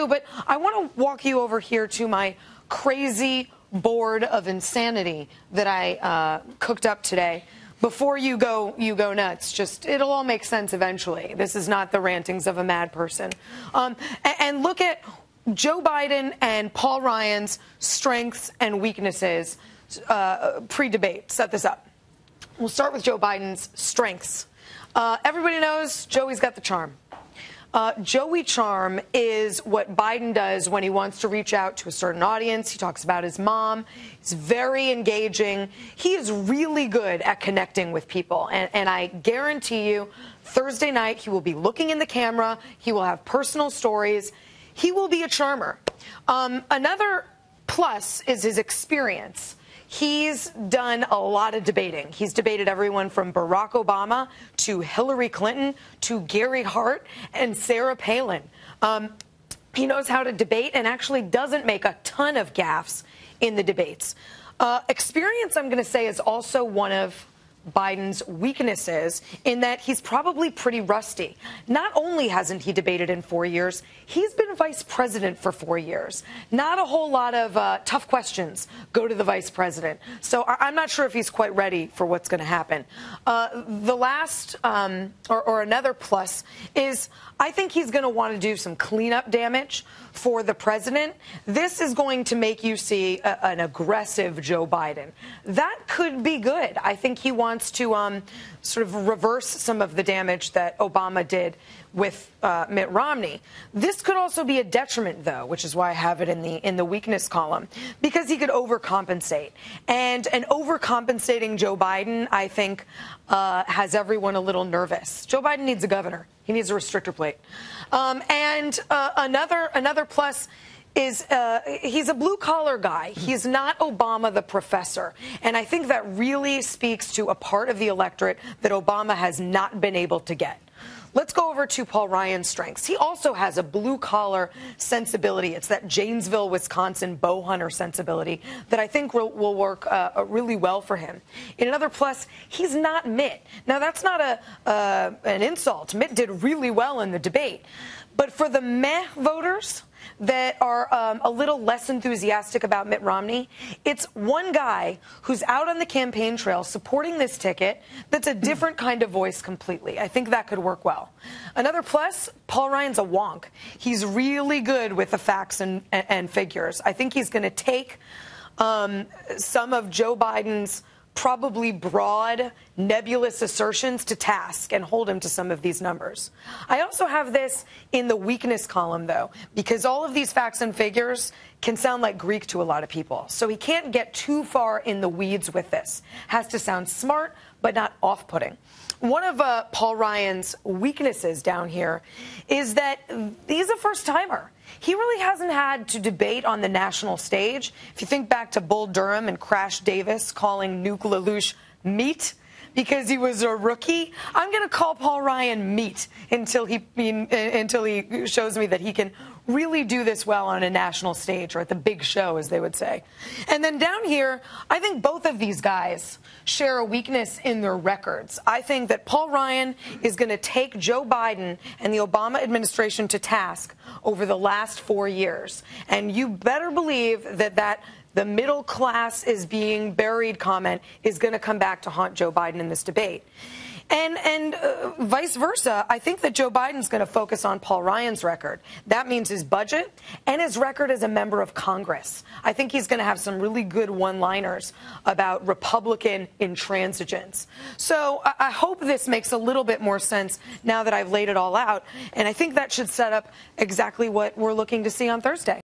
But I want to walk you over here to my crazy board of insanity that I cooked up today. Before you go nuts. Just, it'll all make sense eventually. This is not the rantings of a mad person. And look at Joe Biden and Paul Ryan's strengths and weaknesses pre-debate. Set this up. We'll start with Joe Biden's strengths. Everybody knows Joey's got the charm. Joey Charm is what Biden does when he wants to reach out to a certain audience. He talks about his mom. He's very engaging. He is really good at connecting with people. And I guarantee you, Thursday night, he will be looking in the camera. He will have personal stories. He will be a charmer. Another plus is his experience. He's done a lot of debating. He's debated everyone from Barack Obama to Hillary Clinton to Gary Hart and Sarah Palin. He knows how to debate and actually doesn't make a ton of gaffes in the debates. Experience, I'm going to say, is also one of Biden's weaknesses in that he's probably pretty rusty. Not only hasn't he debated in 4 years, he's been vice president for 4 years. Not a whole lot of tough questions go to the vice president. So I'm not sure if he's quite ready for what's going to happen. The last or another plus is I think he's going to want to do some cleanup damage for the president. This is going to make you see an aggressive Joe Biden. That could be good. I think he wants to sort of reverse some of the damage that Obama did with Mitt Romney. This could also be a detriment, though, which is why I have it in the weakness column, because he could overcompensate. And an overcompensating Joe Biden, I think, has everyone a little nervous. Joe Biden needs a governor. He needs a restrictor plate. And another plus is he's a blue-collar guy. He's not Obama the professor. And I think that really speaks to a part of the electorate that Obama has not been able to get. Let's go over to Paul Ryan's strengths. He also has a blue-collar sensibility. It's that Janesville, Wisconsin bow hunter sensibility that I think will work really well for him. In another plus, he's not Mitt. Now, that's not an insult. Mitt did really well in the debate. But for the meh voters that are a little less enthusiastic about Mitt Romney, it's one guy who's out on the campaign trail supporting this ticket that's a different kind of voice completely. I think that could work well. Another plus, Paul Ryan's a wonk. He's really good with the facts and figures. I think he's going to take some of Joe Biden's probably broad, nebulous assertions to task and hold him to some of these numbers. I also have this in the weakness column, though, because all of these facts and figures can sound like Greek to a lot of people. So he can't get too far in the weeds with this. Has to sound smart, but not off-putting. One of Paul Ryan's weaknesses down here is that he's a first-timer. He really hasn't had to debate on the national stage. If you think back to Bull Durham and Crash Davis calling Nuke LaLoosh meat because he was a rookie, I'm going to call Paul Ryan meat until he shows me that he can really do this well on a national stage or at the big show, as they would say. And then down here, I think both of these guys share a weakness in their records. I think that Paul Ryan is going to take Joe Biden and the Obama administration to task over the last 4 years. And you better believe that the middle class is being buried comment is going to come back to haunt Joe Biden in this debate. And vice versa, I think that Joe Biden's going to focus on Paul Ryan's record. That means his budget and his record as a member of Congress. I think he's going to have some really good one-liners about Republican intransigence. So I hope this makes a little bit more sense now that I've laid it all out. And I think that should set up exactly what we're looking to see on Thursday.